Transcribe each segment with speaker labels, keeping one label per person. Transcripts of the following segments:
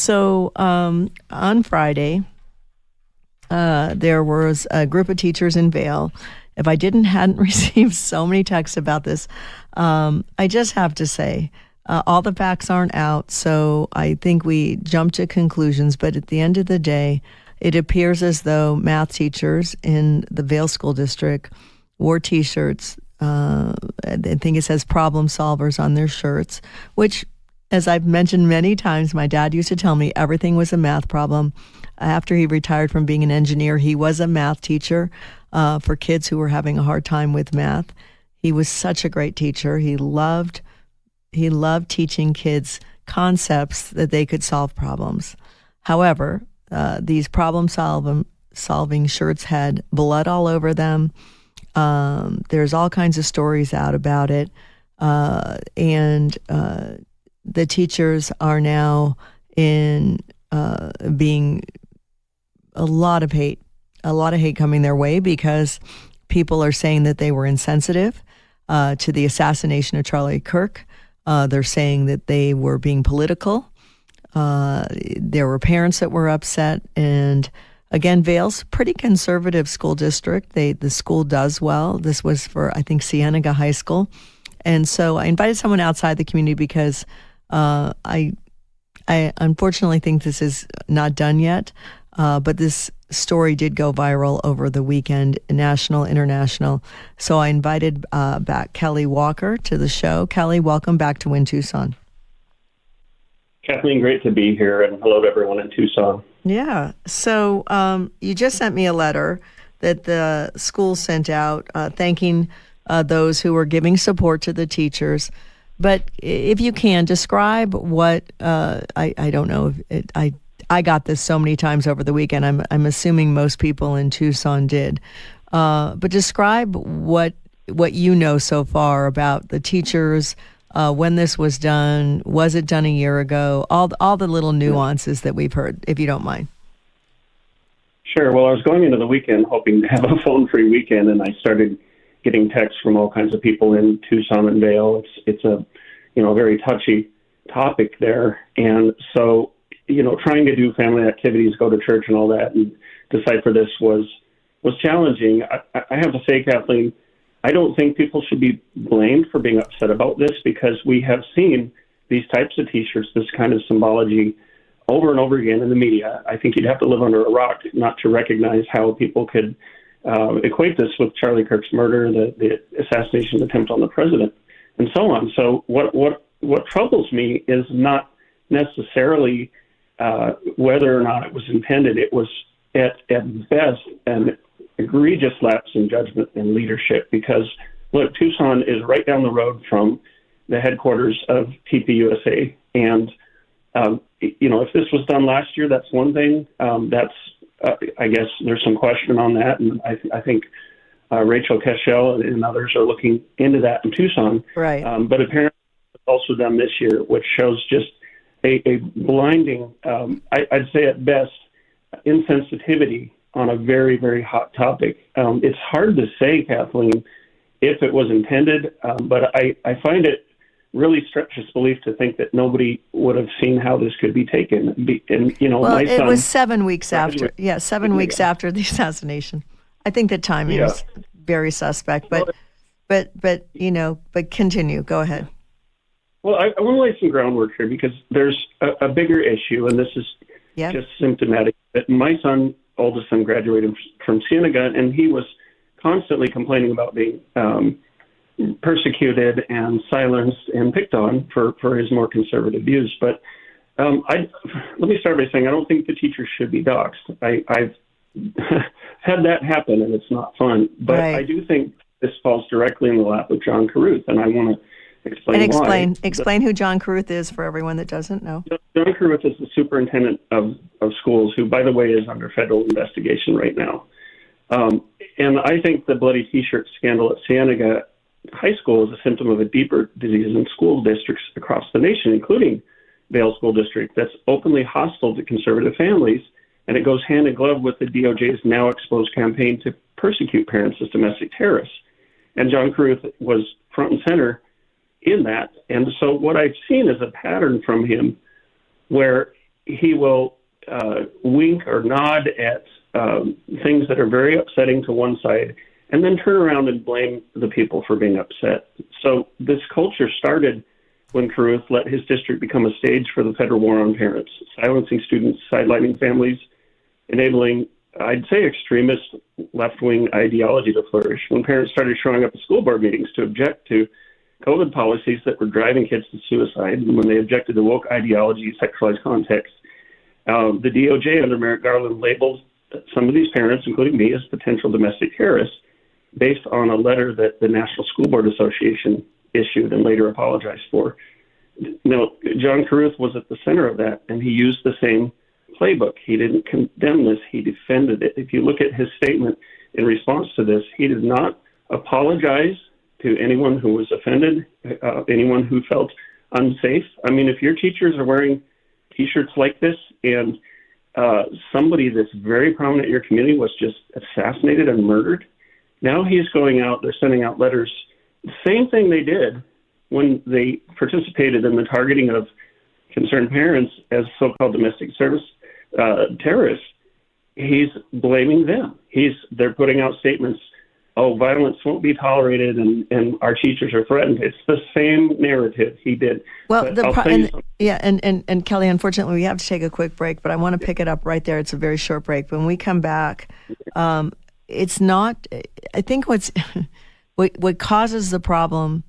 Speaker 1: On Friday, there was a group of teachers in Vail. If I hadn't received so many texts about this, I just have to say, all the facts aren't out, so I think we jump to conclusions. But at the end of the day, it appears as though math teachers in the Vail School District wore T-shirts. I think it says problem solvers on their shirts, which, as I've mentioned many times, my dad used to tell me everything was a math problem. After he retired from being an engineer, he was a math teacher for kids who were having a hard time with math. He was such a great teacher. He loved teaching kids concepts that they could solve problems. However, these problem-solving shirts had blood all over them. There's all kinds of stories out about it. And the teachers are now being a lot of hate coming their way because people are saying that they were insensitive to the assassination of Charlie Kirk. They're saying that they were being political. There were parents that were upset. And again, Vail's a pretty conservative school district. The school does well. This was for, I think, Cienega High School. And so I invited someone outside the community because I unfortunately think this is not done yet. But this story did go viral over the weekend, national, international. So I invited back Kelly Walker to the show. Kelly, welcome back to WIN Tucson.
Speaker 2: Kathleen, great to be here, and hello to everyone in Tucson.
Speaker 1: Yeah. So you just sent me a letter that the school sent out thanking those who were giving support to the teachers. But if you can, describe what, I don't know, I got this so many times over the weekend. I'm assuming most people in Tucson did. But describe what you know so far about the teachers, when this was done. Was it done a year ago? All the little nuances that we've heard, if you don't mind.
Speaker 2: Sure. Well, I was going into the weekend hoping to have a phone-free weekend, and I started getting texts from all kinds of people in Tucson and Vail. It's a very touchy topic there, and so trying to do family activities, go to church, and all that, and decipher this was challenging. I have to say, Kathleen, I don't think people should be blamed for being upset about this because we have seen these types of T-shirts, this kind of symbology, over and over again in the media. I think you'd have to live under a rock not to recognize how people could equate this with Charlie Kirk's murder, the assassination attempt on the president, and so on. So what troubles me is not necessarily whether or not it was intended. It was at best an egregious lapse in judgment and leadership because, look, Tucson is right down the road from the headquarters of TPUSA. And, if this was done last year, that's one thing. I guess there's some question on that. And I think Rachel Keschel and others are looking into that in Tucson.
Speaker 1: Right.
Speaker 2: But apparently it's also done this year, which shows just a blinding, I'd say at best, insensitivity on a very, very hot topic. It's hard to say, Kathleen, if it was intended, but I find it really stretches belief to think that nobody would have seen how this could be taken. And,
Speaker 1: well,
Speaker 2: my son,
Speaker 1: it was 7 weeks after. Yeah, 7 weeks after the assassination. I think the timing is very suspect, but continue. Go ahead.
Speaker 2: Well, I want to lay some groundwork here because there's a bigger issue, and this is just symptomatic. That my oldest son, graduated from Cienega, and he was constantly complaining about being persecuted and silenced and picked on for his more conservative views. But let me start by saying I don't think the teachers should be doxxed. I've had that happen, and it's not fun. But right. I do think this falls directly in the lap of John Carruth, and I want to explain
Speaker 1: who John Carruth is for everyone that doesn't know.
Speaker 2: John Carruth is the superintendent of schools, who, by the way, is under federal investigation right now. And I think the bloody T-shirt scandal at Cienega High School is a symptom of a deeper disease in school districts across the nation, including Vail School District, that's openly hostile to conservative families, and it goes hand in glove with the DOJ's now exposed campaign to persecute parents as domestic terrorists. And John Carruth was front and center in that. And so what I've seen is a pattern from him where he will wink or nod at things that are very upsetting to one side, and then turn around and blame the people for being upset. So this culture started when Carruth let his district become a stage for the federal war on parents, silencing students, sidelining families, enabling, I'd say, extremist left-wing ideology to flourish. When parents started showing up at school board meetings to object to COVID policies that were driving kids to suicide, and when they objected to woke ideology, sexualized context, the DOJ under Merrick Garland labeled some of these parents, including me, as potential domestic terrorists based on a letter that the National School Board Association issued and later apologized for. Now, John Carruth was at the center of that, and he used the same playbook. He didn't condemn this, he defended it. If you look at his statement in response to this, he did not apologize to anyone who was offended, anyone who felt unsafe. I mean, if your teachers are wearing T-shirts like this and somebody that's very prominent in your community was just assassinated and murdered, now he's going out, they're sending out letters. The same thing they did when they participated in the targeting of concerned parents as so-called domestic service terrorists. He's blaming them. They're putting out statements, oh, violence won't be tolerated and our teachers are threatened. It's the same narrative he did.
Speaker 1: Well, and Kelly, unfortunately, we have to take a quick break, but I want to pick it up right there. It's a very short break. When we come back, it's not, I think what causes the problem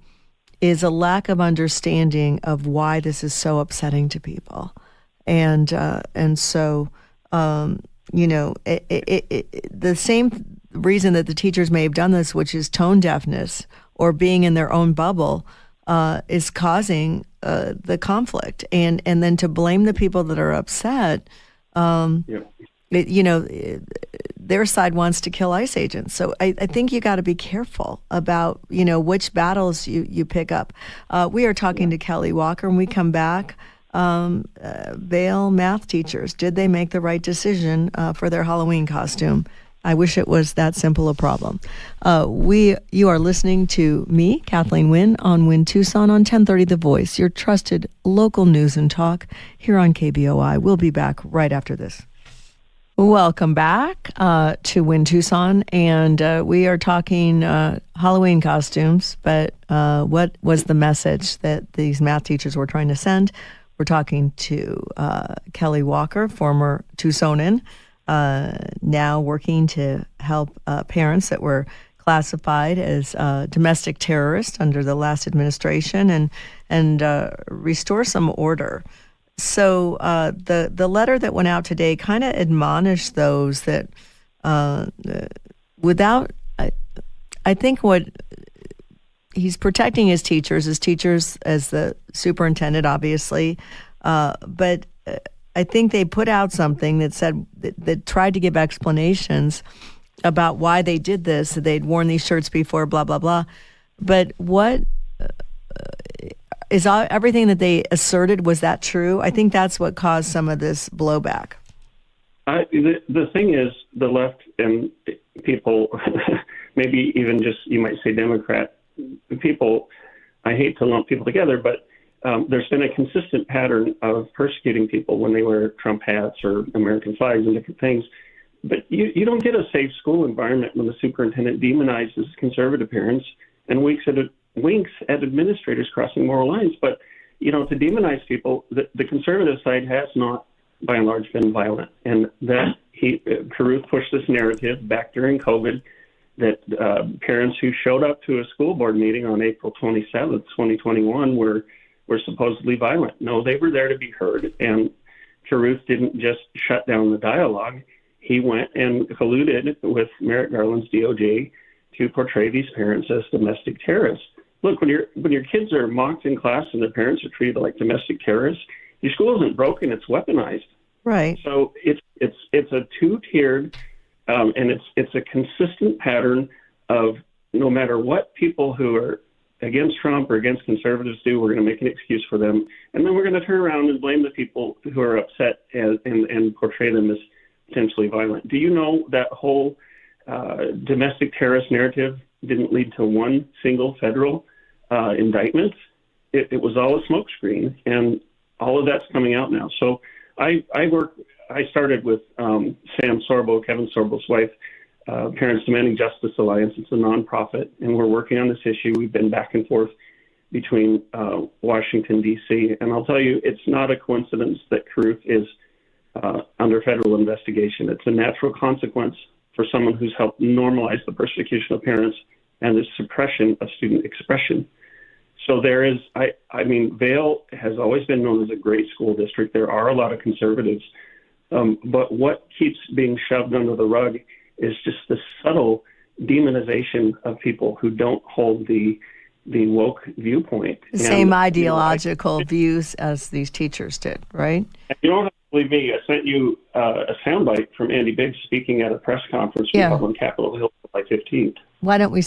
Speaker 1: is a lack of understanding of why this is so upsetting to people. And so, the same reason that the teachers may have done this, which is tone deafness or being in their own bubble, is causing the conflict. And then to blame the people that are upset, their side wants to kill ICE agents. So I think you got to be careful about, which battles you pick up. We are talking to Kelly Walker. When we come back, Vail math teachers, did they make the right decision for their Halloween costume? I wish it was that simple a problem. You are listening to me, Kathleen Winn, on WIN Tucson on 1030 The Voice, your trusted local news and talk here on KBOI. We'll be back right after this. Welcome back to WIN Tucson, and we are talking Halloween costumes, but what was the message that these math teachers were trying to send? We're talking to Kelly Walker, former Tucsonan, now working to help parents that were classified as domestic terrorists under the last administration and restore some order. So the letter that went out today kind of admonished those that I think what he's protecting his teachers as the superintendent, obviously, but I think they put out something that said that tried to give explanations about why they did this. They'd worn these shirts before, blah, blah, blah. But what is everything that they asserted, was that true? I think that's what caused some of this blowback.
Speaker 2: The thing is, the left and people, maybe even just, you might say Democrat people, I hate to lump people together, but there's been a consistent pattern of persecuting people when they wear Trump hats or American flags and different things. But you don't get a safe school environment when the superintendent demonizes conservative parents and winks at administrators crossing moral lines. But, to demonize people, the conservative side has not, by and large, been violent. And that Carruth pushed this narrative back during COVID that parents who showed up to a school board meeting on April 27th, 2021 were supposedly violent. No, they were there to be heard. And Carruth didn't just shut down the dialogue. He went and colluded with Merrick Garland's DOJ to portray these parents as domestic terrorists. Look, when your kids are mocked in class and their parents are treated like domestic terrorists, your school isn't broken; it's weaponized. Right. So it's a two-tiered, and it's a consistent pattern of no matter what people who are against Trump or against conservatives do, we're going to make an excuse for them, and then we're going to turn around and blame the people who are upset and portray them as potentially violent. Do you know that whole domestic terrorist narrative didn't lead to one single federal indictment? It was all a smokescreen, and all of that's coming out now. So I started with Sam Sorbo, Kevin Sorbo's wife, Parents Demanding Justice Alliance. It's a nonprofit, and we're working on this issue. We've been back and forth between Washington, D.C., and I'll tell you, it's not a coincidence that Carruth is under federal investigation. It's a natural consequence for someone who's helped normalize the persecution of parents and the suppression of student expression. So there is, Vail has always been known as a great school district. There are a lot of conservatives, but what keeps being shoved under the rug is just the subtle demonization of people who don't hold the woke viewpoint.
Speaker 1: The same ideological views as these teachers did, right?
Speaker 2: You don't have to believe me. I sent you a soundbite from Andy Biggs speaking at a press conference we held on Capitol Hill July 15th.
Speaker 1: Why don't we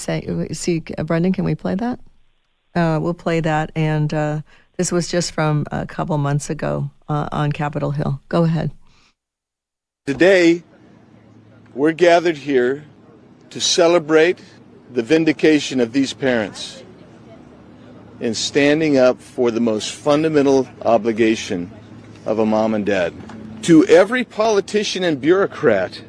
Speaker 1: Brendan, can we play that? We'll play that. And this was just from a couple months ago on Capitol Hill. Go ahead.
Speaker 3: Today, we're gathered here to celebrate the vindication of these parents in standing up for the most fundamental obligation of a mom and dad. To every politician and bureaucrat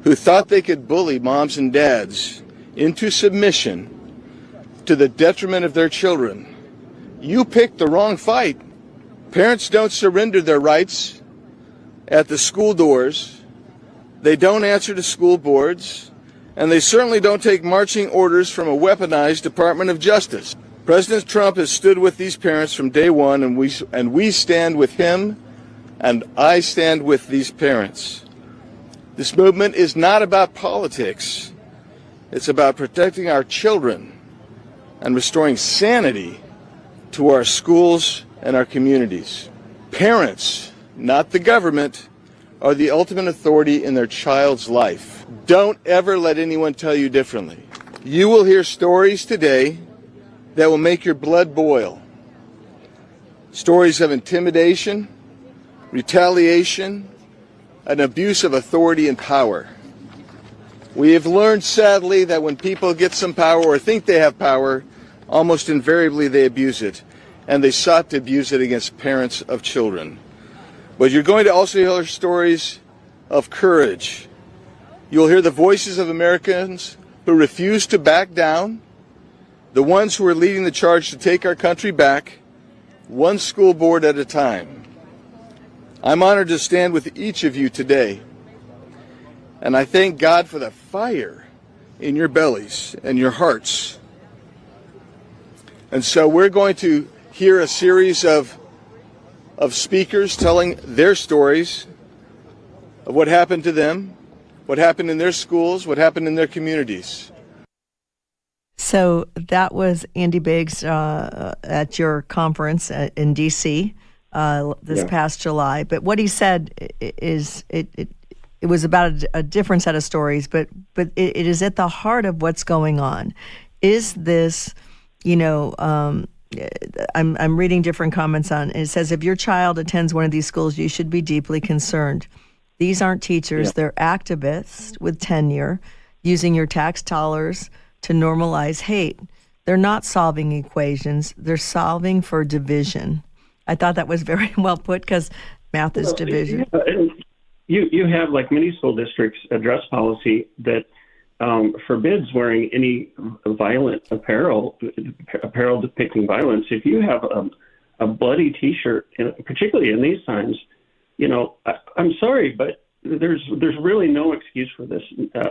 Speaker 3: who thought they could bully moms and dads into submission to the detriment of their children, you picked the wrong fight. Parents don't surrender their rights at the school doors. They don't answer to school boards, and they certainly don't take marching orders from a weaponized Department of Justice. President Trump has stood with these parents from day one, and we stand with him, and I stand with these parents. This movement is not about politics. It's about protecting our children and restoring sanity to our schools and our communities. Parents, not the government, are the ultimate authority in their child's life. Don't ever let anyone tell you differently. You will hear stories today that will make your blood boil. Stories of intimidation, retaliation, and abuse of authority and power. We have learned, sadly, that when people get some power or think they have power, almost invariably they abuse it, and they sought to abuse it against parents of children. But you're going to also hear stories of courage. You'll hear the voices of Americans who refuse to back down, the ones who are leading the charge to take our country back, one school board at a time. I'm honored to stand with each of you today, and I thank God for the fire in your bellies and your hearts. And so we're going to hear a series of speakers telling their stories of what happened to them, what happened in their schools, what happened in their communities.
Speaker 1: So that was Andy Biggs at your conference in D.C. This past July. But what he said is it was about a different set of stories, but it is at the heart of what's going on. Is this, I'm reading different comments on it. It says, if your child attends one of these schools, you should be deeply concerned. These aren't teachers. They're activists with tenure using your tax dollars to normalize hate. They're not solving equations. They're solving for division. I thought that was very well put because math is division.
Speaker 2: Yeah, and you have, like many school districts, a dress policy that forbids wearing any violent apparel depicting violence. If you have a bloody T-shirt, particularly in these times, I'm sorry, but there's really no excuse for this,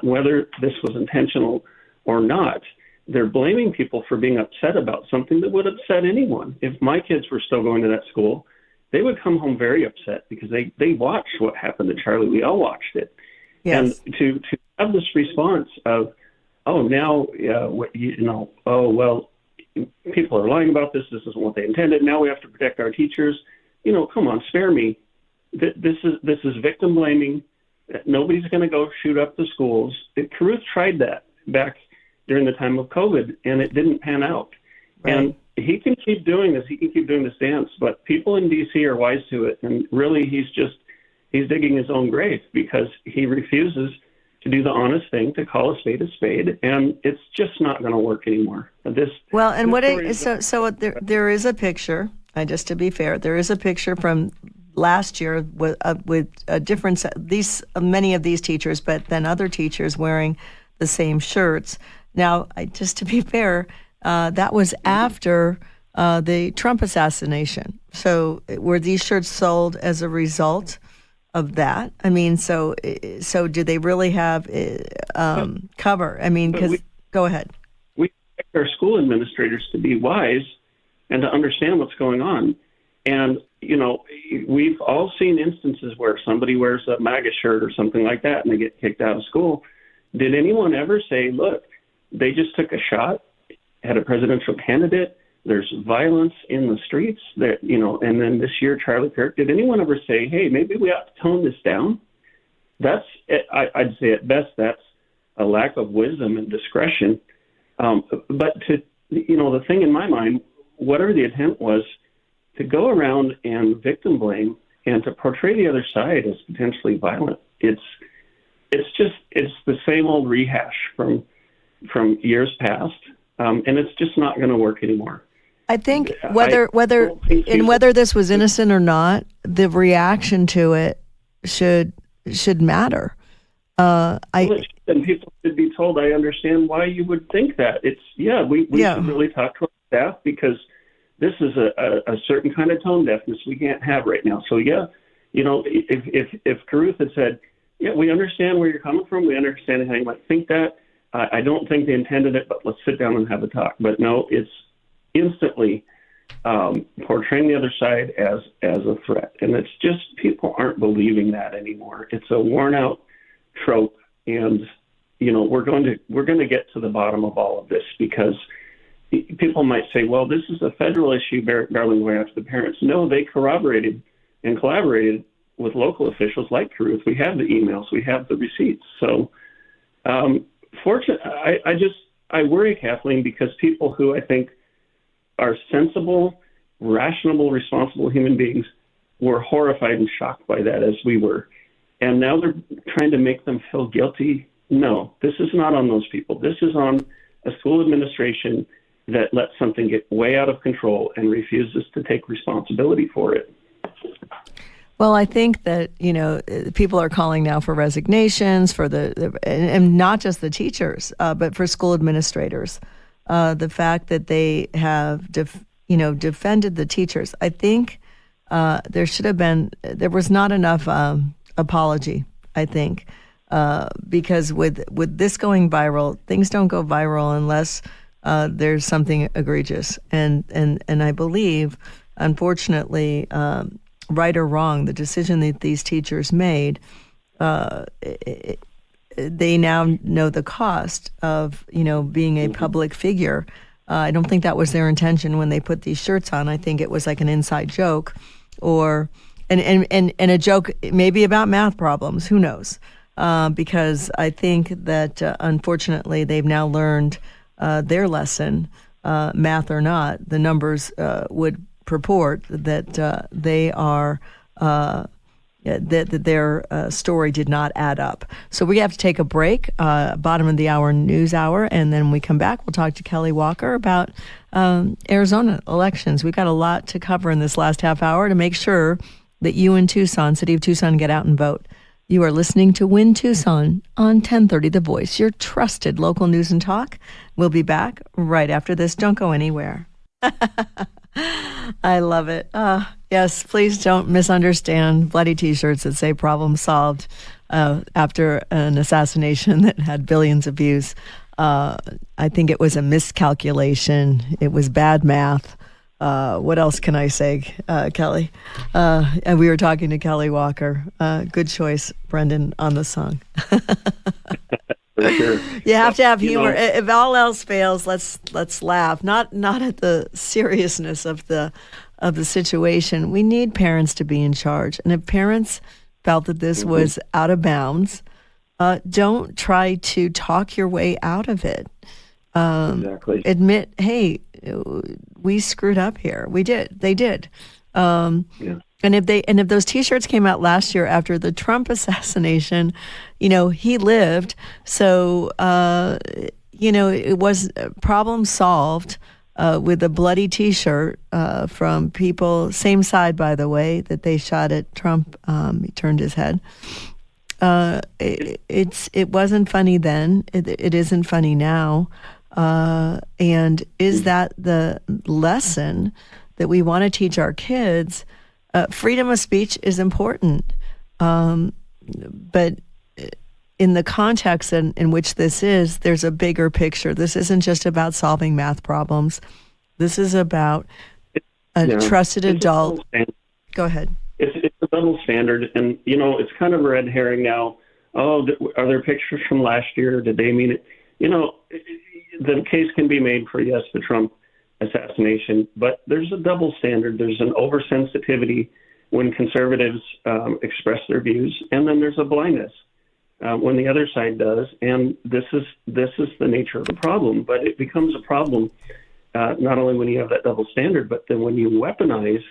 Speaker 2: whether this was intentional or not. They're blaming people for being upset about something that would upset anyone. If my kids were still going to that school, they would come home very upset because they watched what happened to Charlie. We all watched it. Yes. And to have this response of, people are lying about this. This isn't what they intended. Now we have to protect our teachers. Come on, spare me. This is victim blaming. Nobody's going to go shoot up the schools. Carruth tried that back during the time of COVID, and it didn't pan out. Right. And he can keep doing this. He can keep doing this dance, but people in D.C. are wise to it. And really, he's digging his own grave because he refuses to do the honest thing, to call a spade, and it's just not going to work anymore. There is a picture. Just to be fair, there is a picture from
Speaker 1: last year with a difference. Many of these teachers, but then other teachers wearing the same shirts. Now, just to be fair, that was after the Trump assassination. So were these shirts sold as a result of that? I mean, so do they really have cover? I mean, because go ahead.
Speaker 2: We expect our school administrators to be wise and to understand what's going on. And, we've all seen instances where somebody wears a MAGA shirt or something like that and they get kicked out of school. Did anyone ever say, look, they just took a shot at a presidential candidate? There's violence in the streets that, and then this year, Charlie Kirk, did anyone ever say, hey, maybe we ought to tone this down? I'd say at best, that's a lack of wisdom and discretion. But the thing in my mind, whatever the intent was, to go around and victim blame and to portray the other side as potentially violent, it's the same old rehash from years past, and it's just not going to work anymore.
Speaker 1: I think whether this was innocent or not, the reaction to it should matter. And
Speaker 2: people should be told, I understand why you would think that. We should really talk to our staff because this is a certain kind of tone deafness we can't have right now. So if Carruth had said, yeah, we understand where you're coming from, we understand how you might think that. I don't think they intended it, but let's sit down and have a talk. But no, it's instantly portraying the other side as a threat. And it's just people aren't believing that anymore. It's a worn out trope. And, we're going to get to the bottom of all of this because people might say, well, this is a federal issue barreling away after the parents. No, they corroborated and collaborated with local officials like Carruth. We have the emails, we have the receipts. So, fortunately, I worry, Kathleen, because people who I think are sensible, rational, responsible human beings were horrified and shocked by that as we were. And now they're trying to make them feel guilty. No, this is not on those people. This is on a school administration that lets something get way out of control and refuses to take responsibility for it.
Speaker 1: Well, I think that, people are calling now for resignations for and not just the teachers, but for school administrators. The fact that they have, defended the teachers. I think there was not enough apology, I think, because with this going viral, things don't go viral unless there's something egregious. And I believe, unfortunately, right or wrong, the decision that these teachers made, they now know the cost of, being a public figure. I don't think that was their intention when they put these shirts on. I think it was like an inside joke and a joke maybe about math problems. Who knows? Because I think that, unfortunately, they've now learned their lesson, math or not. The numbers would purport that they are that their story did not add up. So we have to take a break, bottom of the hour news hour, and then when we come back, we'll talk to Kelly Walker about Arizona elections. We've got a lot to cover in this last half hour to make sure that you in Tucson, City of Tucson, get out and vote. You are listening to WIN Tucson on 1030 The Voice, your trusted local news and talk. We'll be back right after this. Don't go anywhere. I love it. Yes, please don't misunderstand bloody T-shirts that say problem solved after an assassination that had billions of views. I think it was a miscalculation. It was bad math. What else can I say, Kelly? And we were talking to Kelly Walker. Good choice, Brendan, on the song.
Speaker 2: For sure.
Speaker 1: You have to have humor. If all else fails, let's laugh. Not at the seriousness of the situation. We need parents to be in charge. And if parents felt that this was out of bounds, don't try to talk your way out of it.
Speaker 2: Exactly.
Speaker 1: Admit, hey, we screwed up here. We did. They did. Yeah. And if those T-shirts came out last year after the Trump assassination, he lived. So it was problem solved. with a bloody T-shirt from people, same side, by the way, that they shot at Trump. He turned his head. It wasn't funny then. It isn't funny now. And is that the lesson that we want to teach our kids? Freedom of speech is important. But in the context in which this is, there's a bigger picture. This isn't just about solving math problems. This is about a trusted adult. Go ahead.
Speaker 2: It's a double standard. And, it's kind of a red herring now. Oh, are there pictures from last year? Did they mean it? The case can be made for, yes, the Trump assassination, but there's a double standard. There's an oversensitivity when conservatives express their views, and then there's a blindness when the other side does. And this is the nature of the problem. But it becomes a problem not only when you have that double standard, but then when you weaponize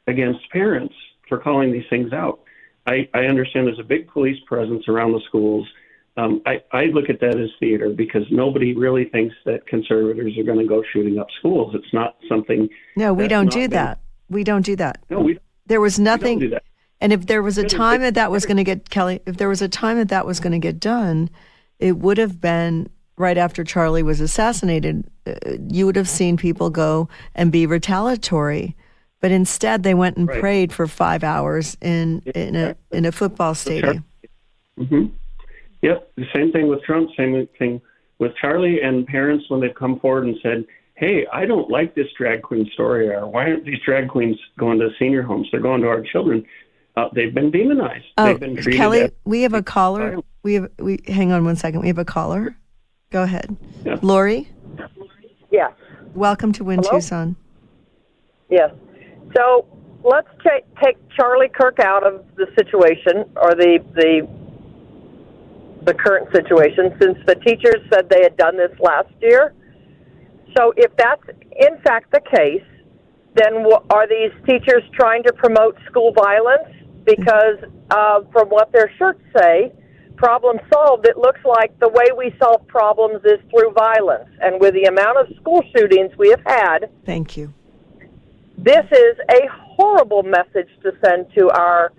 Speaker 2: against parents for calling these things out. I understand there's a big police presence around the schools. I look at that as theater because nobody really thinks that conservatives are going to go shooting up schools. It's not something.
Speaker 1: No, we don't do that. We don't do that.
Speaker 2: No,
Speaker 1: there was nothing.
Speaker 2: We don't do that.
Speaker 1: And if there was a time that was going to get, Kelly, if there was a time that was going to get done, it would have been right after Charlie was assassinated. You would have seen people go and be retaliatory. But instead, they went and prayed for 5 hours in a football stadium.
Speaker 2: Mm-hmm. Yep, the same thing with Trump, same thing with Charlie, and parents when they've come forward and said, hey, I don't like this drag queen story, or why aren't these drag queens going to senior homes? They're going to our children. They've been demonized. They've been treated
Speaker 1: Kelly, we have a caller. We hang on one second. We have a caller. Go ahead.
Speaker 2: Yeah.
Speaker 1: Lori?
Speaker 4: Yes.
Speaker 1: Welcome to WIN Tucson.
Speaker 4: Yes. So let's take Charlie Kirk out of the situation, or the current situation, since the teachers said they had done this last year. So if that's in fact the case, then are these teachers trying to promote school violence? Because from what their shirts say, problem solved, it looks like the way we solve problems is through violence. And with the amount of school shootings we have had,
Speaker 1: thank you.
Speaker 4: This is a horrible message to send to our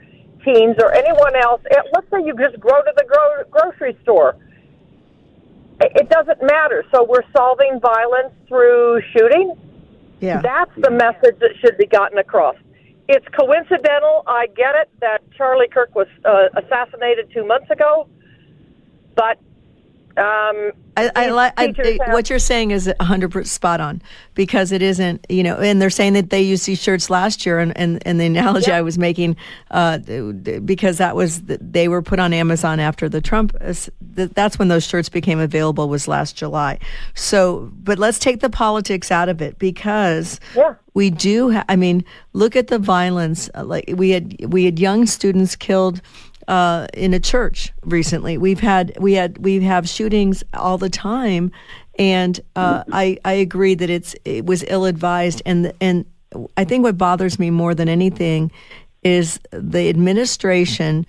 Speaker 4: teens or anyone else. Let's say you just go to the grocery store. It doesn't matter. So we're solving violence through shooting?
Speaker 1: Yeah.
Speaker 4: That's the message that should be gotten across. It's coincidental, I get it, that Charlie Kirk was assassinated 2 months ago, but
Speaker 1: what you're saying is 100% spot on, because it isn't, and they're saying that they used these shirts last year, and the analogy I was making, because they were put on Amazon after the Trump, that's when those shirts became available, was last July. So, but let's take the politics out of it, because we do, look at the violence. Like we had young students killed in a church recently. We have shootings all the time, and I agree that it was ill advised. And I think what bothers me more than anything is the administration.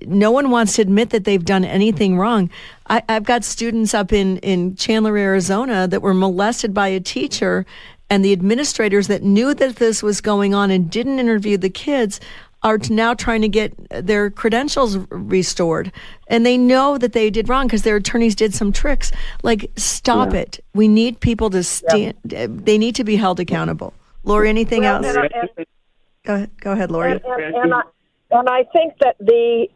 Speaker 1: No one wants to admit that they've done anything wrong. I've got students up in Chandler, Arizona, that were molested by a teacher, and the administrators that knew that this was going on and didn't interview the kids are now trying to get their credentials restored. And they know that they did wrong because their attorneys did some tricks. Like, stop it. We need people to stand. They need to be held accountable. Lori, anything else? Go ahead, Lori.
Speaker 4: And I think that the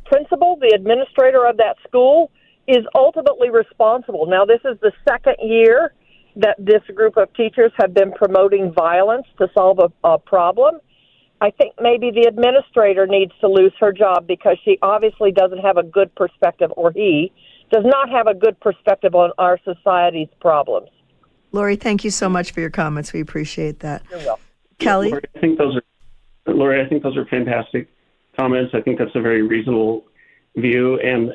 Speaker 4: principal, the administrator of that school, is ultimately responsible. Now, this is the second year that this group of teachers have been promoting violence to solve a problem. I think maybe the administrator needs to lose her job because she obviously doesn't have a good perspective, or he does not have a good perspective on our society's problems.
Speaker 1: Lori, thank you so much for your comments. We appreciate that.
Speaker 4: You're welcome.
Speaker 1: Kelly?
Speaker 2: Lori, I think those are fantastic comments. I think that's a very reasonable view. And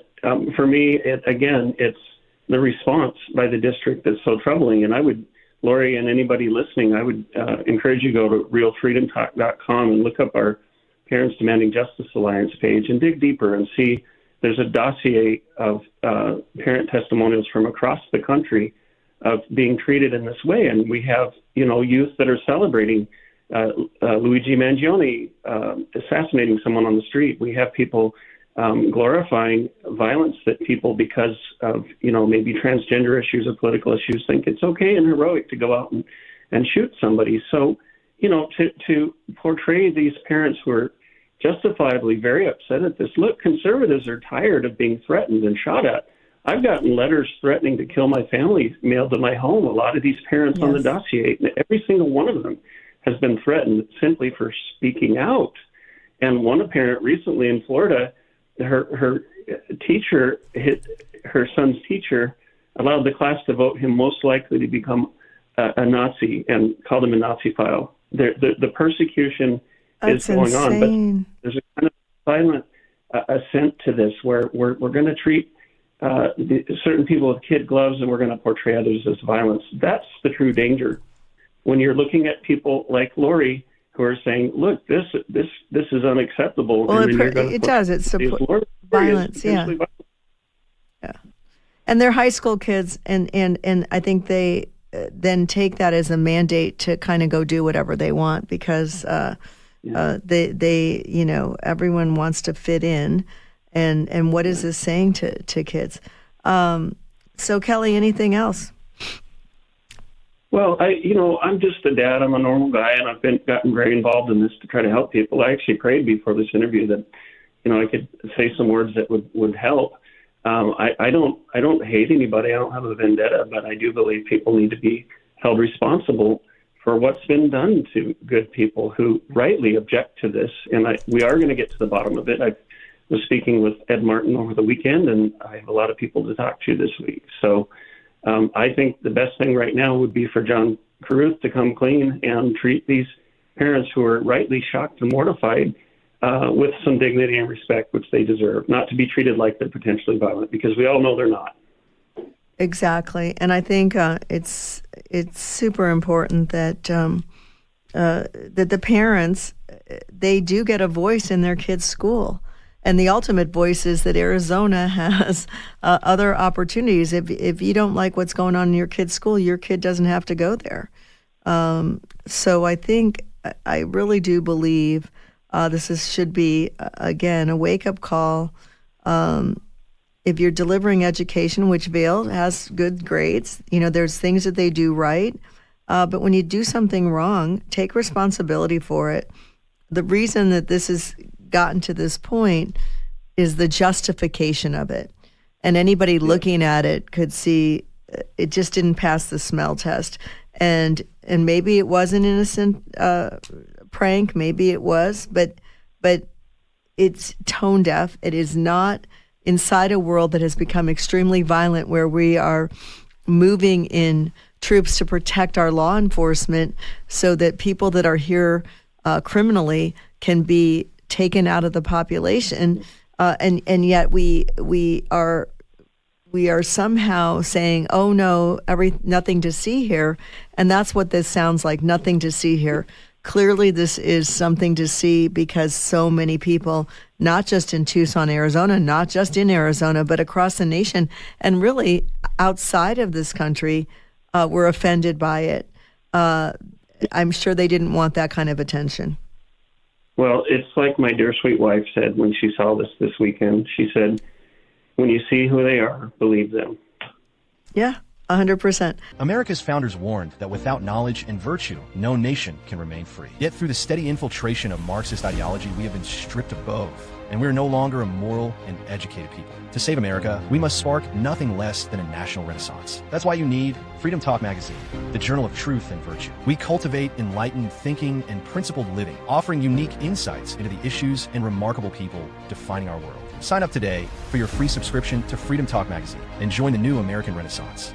Speaker 2: for me, it's the response by the district that's so troubling. And Lori, and anybody listening, I would encourage you to go to realfreedomtalk.com and look up our Parents Demanding Justice Alliance page and dig deeper and see there's a dossier of parent testimonials from across the country of being treated in this way. And we have, youth that are celebrating Luigi Mangione assassinating someone on the street. We have people glorifying violence that people, because of, maybe transgender issues or political issues, think it's okay and heroic to go out and shoot somebody. So, to portray these parents who are justifiably very upset at this. Look, conservatives are tired of being threatened and shot at. I've gotten letters threatening to kill my family mailed to my home. A lot of these parents on the dossier, every single one of them has been threatened simply for speaking out. And one parent recently in Florida, her teacher, her son's teacher, allowed the class to vote him most likely to become a Nazi and called him a Nazi file. The persecution is going on, but there's a kind of silent assent to this where we're going to treat certain people with kid gloves and we're going to portray others as violence. That's the true danger. When you're looking at people like Lori who are saying, look, this is unacceptable.
Speaker 1: Well,
Speaker 2: and
Speaker 1: it does. It supports violence, yeah. And they're high school kids, and I think they then take that as a mandate to kind of go do whatever they want because they everyone wants to fit in, and what is this saying to kids? So Kelly, anything else?
Speaker 2: Well, I'm just a dad. I'm a normal guy, and I've gotten very involved in this to try to help people. I actually prayed before this interview that, I could say some words that would help. I don't hate anybody. I don't have a vendetta, but I do believe people need to be held responsible for what's been done to good people who rightly object to this. And we are going to get to the bottom of it. I was speaking with Ed Martin over the weekend, and I have a lot of people to talk to this week. So I think the best thing right now would be for John Carruth to come clean and treat these parents who are rightly shocked and mortified with some dignity and respect, which they deserve, not to be treated like they're potentially violent, because we all know they're not.
Speaker 1: Exactly. And I think it's super important that that the parents, they do get a voice in their kids' school. And the ultimate voice is that Arizona has other opportunities. If you don't like what's going on in your kid's school, your kid doesn't have to go there. So I think, I really do believe should be, again, a wake-up call. If you're delivering education, which Vail has good grades, there's things that they do right. But when you do something wrong, take responsibility for it. The reason that this has gotten to this point is the justification of it. And anybody looking at it could see it just didn't pass the smell test. And maybe it was an innocent prank, maybe it was, but it's tone deaf. It is not inside a world that has become extremely violent, where we are moving in troops to protect our law enforcement so that people that are here criminally can be taken out of the population, and yet we are somehow saying, oh no, nothing to see here. And that's what this sounds like, nothing to see here. Clearly this is something to see, because so many people, not just in Tucson, Arizona, not just in Arizona, but across the nation, and really outside of this country, were offended by it. I'm sure they didn't want that kind of attention.
Speaker 2: Well, it's like my dear sweet wife said when she saw this weekend. She said, when you see who they are, believe them. Yeah,
Speaker 1: 100%.
Speaker 5: America's founders warned that without knowledge and virtue, no nation can remain free. Yet through the steady infiltration of Marxist ideology, we have been stripped of both, and we are no longer a moral and educated people. To save America, we must spark nothing less than a national renaissance. That's why you need Freedom Talk Magazine, the journal of truth and virtue. We cultivate enlightened thinking and principled living, offering unique insights into the issues and remarkable people defining our world. Sign up today for your free subscription to Freedom Talk Magazine and join the new American Renaissance.